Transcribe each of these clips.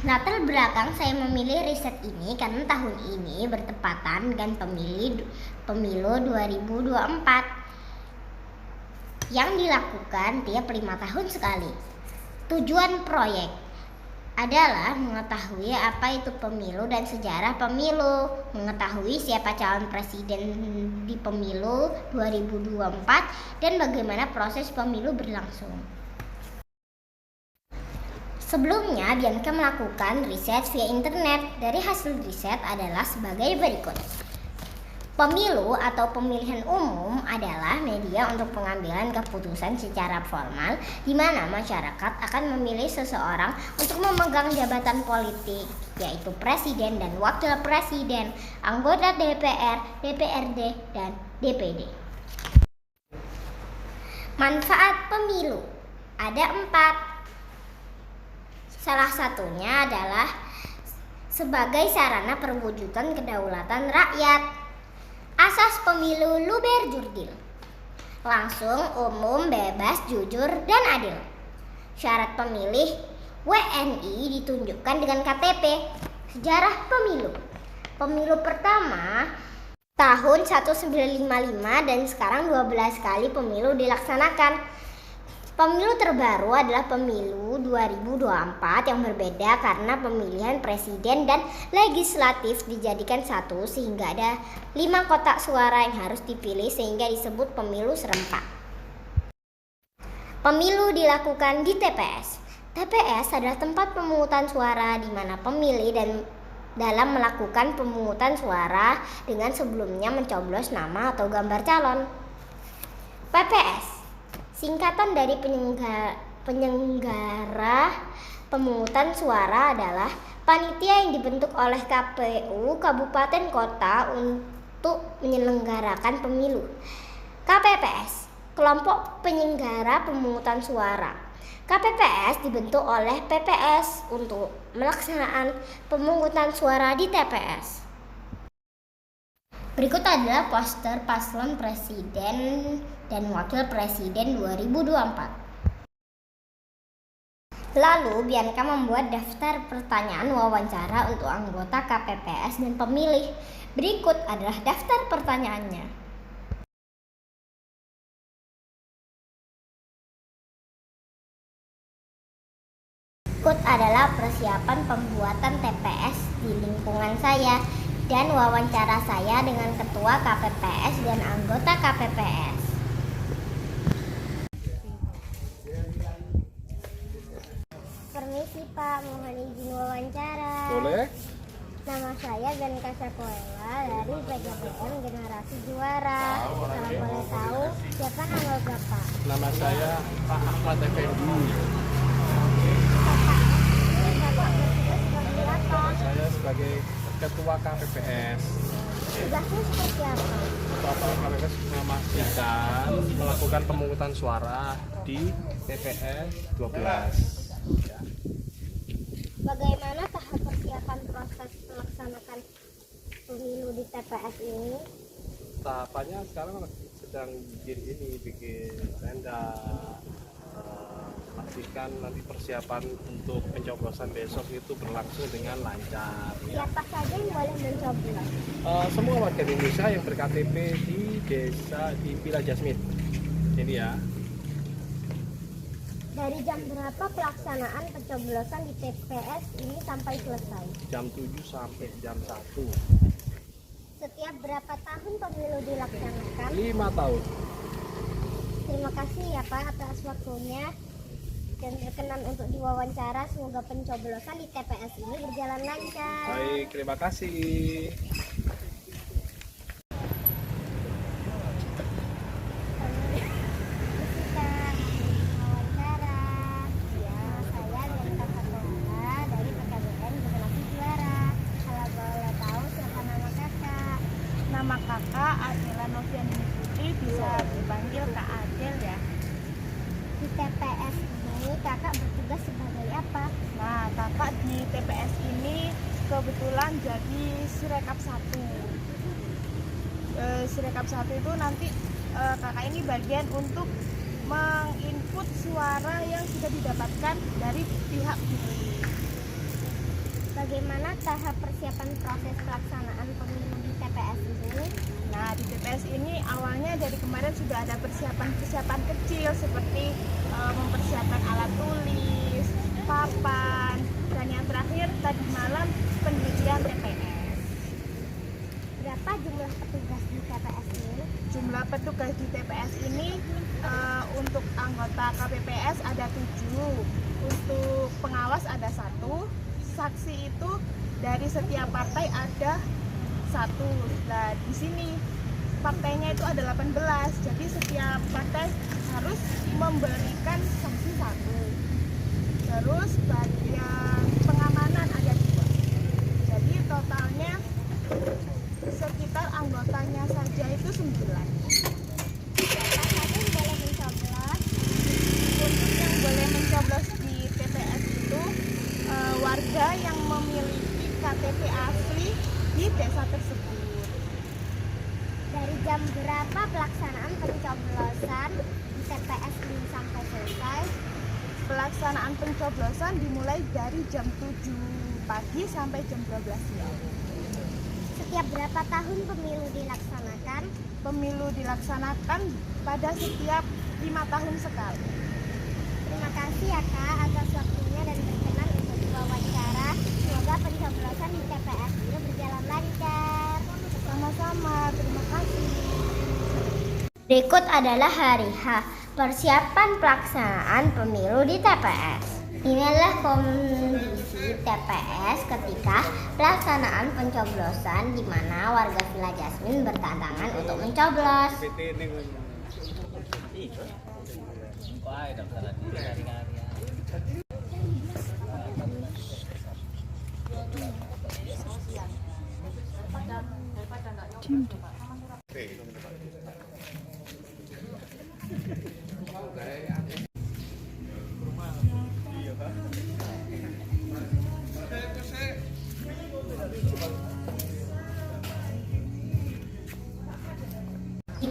Latar belakang saya memilih riset ini karena tahun ini bertepatan dengan pemilu 2024 yang dilakukan tiap 5 tahun sekali. Tujuan proyek adalah mengetahui apa itu pemilu dan sejarah pemilu, mengetahui siapa calon presiden di pemilu 2024 dan bagaimana proses pemilu berlangsung. Sebelumnya, Bianca melakukan riset via internet. Dari hasil riset adalah sebagai berikut. Pemilu atau pemilihan umum adalah media untuk pengambilan keputusan secara formal di mana masyarakat akan memilih seseorang untuk memegang jabatan politik, yaitu presiden dan wakil presiden, anggota DPR, DPRD, dan DPD. Manfaat pemilu ada 4. Salah satunya adalah sebagai sarana perwujudan kedaulatan rakyat. Asas pemilu luber jurdil, langsung, umum, bebas, jujur, dan adil. Syarat pemilih WNI ditunjukkan dengan KTP. Sejarah pemilu. Pemilu pertama tahun 1955 dan sekarang 12 kali pemilu dilaksanakan. Pemilu terbaru adalah pemilu 2024 yang berbeda karena pemilihan presiden dan legislatif dijadikan satu sehingga ada 5 kotak suara yang harus dipilih sehingga disebut pemilu serempak. Pemilu dilakukan di TPS. TPS adalah tempat pemungutan suara di mana pemilih dan dalam melakukan pemungutan suara dengan sebelumnya mencoblos nama atau gambar calon. PPS singkatan dari penyelenggara pemungutan suara adalah panitia yang dibentuk oleh KPU kabupaten kota untuk menyelenggarakan pemilu. KPPS, kelompok penyelenggara pemungutan suara. KPPS dibentuk oleh PPS untuk melaksanakan pemungutan suara di TPS. Berikut adalah poster paslon presiden dan wakil presiden 2024. Lalu Bianca membuat daftar pertanyaan wawancara untuk anggota KPPS dan pemilih. Berikut adalah daftar pertanyaannya. Berikut adalah persiapan pembuatan TPS di lingkungan saya dan wawancara saya dengan ketua KPPS dan anggota KPPS. Permisi Pak, mohon izin wawancara. Boleh? Nama saya Bianca Sapuela dari PJPN Generasi Juara. Kalau boleh tahu, siapa nama Bapak? Nama saya Pak Ahmad Effendi. Bapak bertugas sebagai apa? Saya sebagai Ketua KPPS. Tugasnya seperti apa? Bapak KPPS memastikan melakukan pemungutan suara di TPS 12. Ya. Bagaimana tahap persiapan proses melaksanakan pemilu di TPS ini? Tahapannya sekarang sedang bikin tenda, pastikan nanti persiapan untuk pencoblosan besok itu berlangsung dengan lancar. Siapa saja yang boleh mencoblos? Semua warga Indonesia yang berKTP di desa di Villa Jasmine. Ini ya. Dari jam berapa pelaksanaan pencoblosan di TPS ini sampai selesai? Jam 7 sampai jam 1. Setiap berapa tahun pemilu dilaksanakan? 5 tahun. Terima kasih ya Pak atas waktunya dan berkenan untuk diwawancara. Semoga pencoblosan di TPS ini berjalan lancar. Baik, terima kasih. Nama kakak Adela Novian Putri, bisa dipanggil Kak Adel ya. Di TPS ini kakak bertugas sebagai apa? Nah, kakak di TPS ini kebetulan jadi Sirekap 1. Sirekap 1 itu nanti kakak ini bagian untuk menginput suara yang sudah didapatkan dari pihak pilih. Bagaimana tahap persiapan proses pelaksanaan pemilu di TPS ini? Nah, di TPS ini awalnya dari kemarin sudah ada persiapan-persiapan kecil seperti mempersiapkan alat tulis, papan, dan yang terakhir tadi malam pendirian TPS. Berapa jumlah petugas di TPS ini? Jumlah petugas di TPS ini untuk anggota KPPS ada 7, untuk pengawas ada 1, saksi itu dari setiap partai ada 1. Nah, di sini partainya itu ada 18, jadi setiap partai harus memberikan saksi 1. Terus bagian pengamanan ada 2. Jadi totalnya sekitar anggotanya saja itu 9. Siapa saja yang boleh mencoblos? Untuk yang boleh mencoblos di TPS itu warga yang memiliki KTP asli di desa tersebut. Dari jam berapa pelaksanaan pencoblosan di TPS ini sampai selesai? Pelaksanaan pencoblosan dimulai dari jam 7 pagi sampai jam 12 siang. Setiap berapa tahun pemilu dilaksanakan? Pemilu dilaksanakan pada setiap 5 tahun sekali. Terima kasih ya Kak atas waktunya dan berkenan untuk diwawancara. Semoga pencoblosan di TPS ini berjalan lancar. Sama-sama, terima kasih. Berikut adalah hari H, persiapan pelaksanaan pemilu di TPS. Inilah kondisi TPS ketika pelaksanaan pencoblosan di mana warga Villa Jasmine bertantangan untuk mencoblos.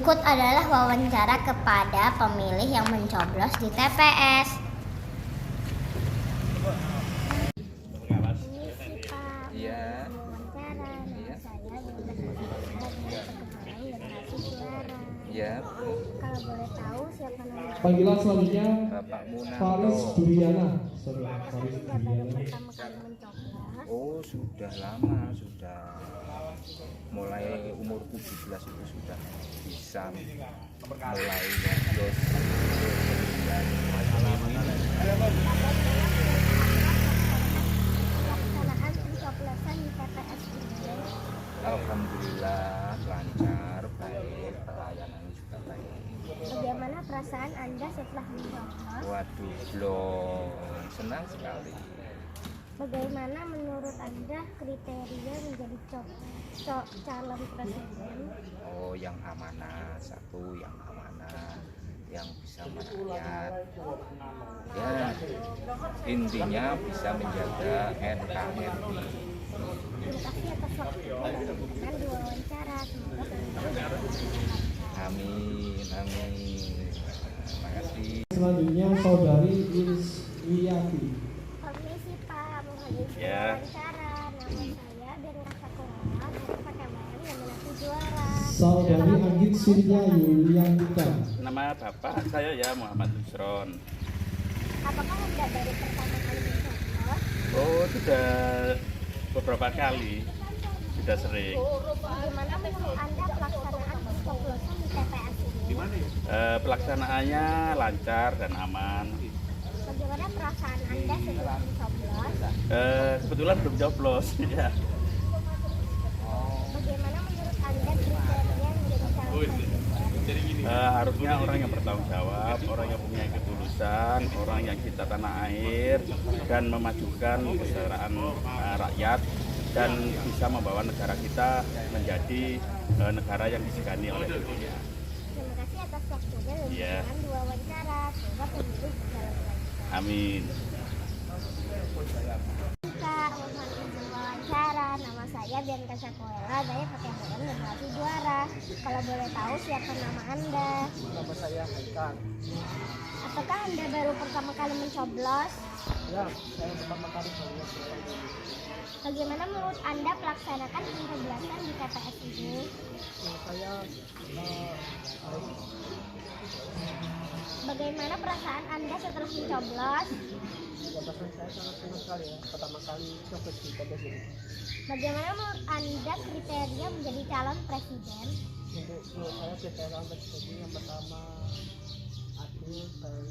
Berikut adalah wawancara kepada pemilih yang mencoblos di TPS. Iya. Wawancara, nama saya Iya. Kalau boleh tahu siapa namanya? Panggilan selanjutnya Bapak Faris Munanto. Duriana. Saudara Faris Sudah baru Duriana. pertama kali mencoblos. Oh, sudah lama, sudah mulai umur 17 itu sudah bisa mulai nyoblos. Pelaksanaan pencoblosan di TPS ini. Alhamdulillah lancar, baik, pelayanannya juga baik. Bagaimana perasaan Anda setelah mencoblos? Waduh, belum, senang sekali. Bagaimana menurut Anda kriteria menjadi calon presiden? Oh, yang amanah, satu yang amanah, yang bisa merakyat. Ya, intinya bisa menjaga NKRI. Terima kasih atas waktunya dan berkenan di wawancara. Semoga pemilu berjalan lancar. Amin, amin. Terima kasih. Selanjutnya Saudari Iris Wiyati. Permisi Pak, mohon izin Ya. wawancara. Nama saya Bianca Sakola dari Pakebayan yang menantu juara. Saudari Anggit Surya Yuliantika. Nama Bapak saya ya Muhammad Nusron. Apakah Anda baru pertama kali mencoblos? Oh, sudah beberapa kali, sudah sering. Bagaimana menurut Anda pelaksanaan pencoblosan di TPS ini? Pelaksanaannya lancar dan aman. Bagaimana perasaan Anda setelah mencoblos? Kebetulan belum coblos ya. Bagaimana menurut Anda kriteria menjadi calon presiden? Harusnya orang yang bertanggung jawab, orang yang punya ketulusan, orang yang cinta tanah air dan memajukan kesejahteraan rakyat dan bisa membawa negara kita menjadi negara yang disegani oleh dunia. Terima kasih atas waktunya dan Iya. berkenan di wawancara. Semoga pemilu berjalan lancar. Amin. Kak, mohon izin wawancara. Nama saya Bianca Sakola dari Pakebayan yang menantu juara. Kalau boleh tahu siapa nama Anda? Nama saya Haikal. Apakah Anda baru pertama kali mencoblos? Ya, saya pertama kali melihat program ini. Bagaimana menurut Anda melaksanakan pencoblosan di TPS ini? Menurut saya baik. Bagaimana perasaan Anda setelah mencoblos? Perasaan saya sangat senang sekali ya, pertama kali coblos di TPS ini. Bagaimana menurut Anda kriteria menjadi calon presiden? Menurut saya kriteria presiden yang pertama adil dan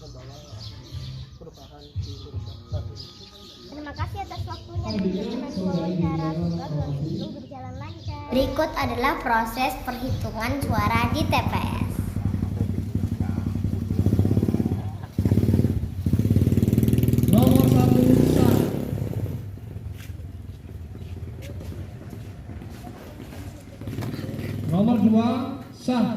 membawa perubahan di Indonesia. Terima kasih atas waktunya dan dengan wawancara. Semoga 2010 berjalan lancar. Berikut adalah proses perhitungan suara di TPS. Nomor 1 sah. Nomor 2 sah.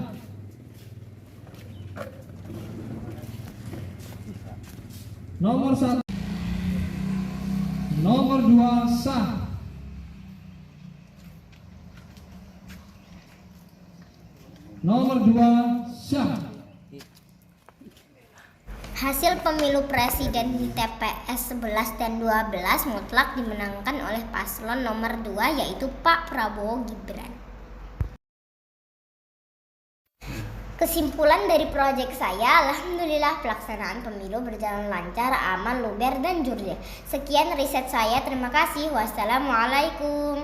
Nomor 1. Nomor 2 sah. Nomor 2 sah. Hasil pemilu presiden di TPS 11 dan 12 mutlak dimenangkan oleh paslon nomor 2 yaitu Pak Prabowo Gibran. Kesimpulan dari proyek saya, alhamdulillah pelaksanaan pemilu berjalan lancar, aman, luber, dan jurdil. Sekian riset saya, terima kasih. Wassalamualaikum.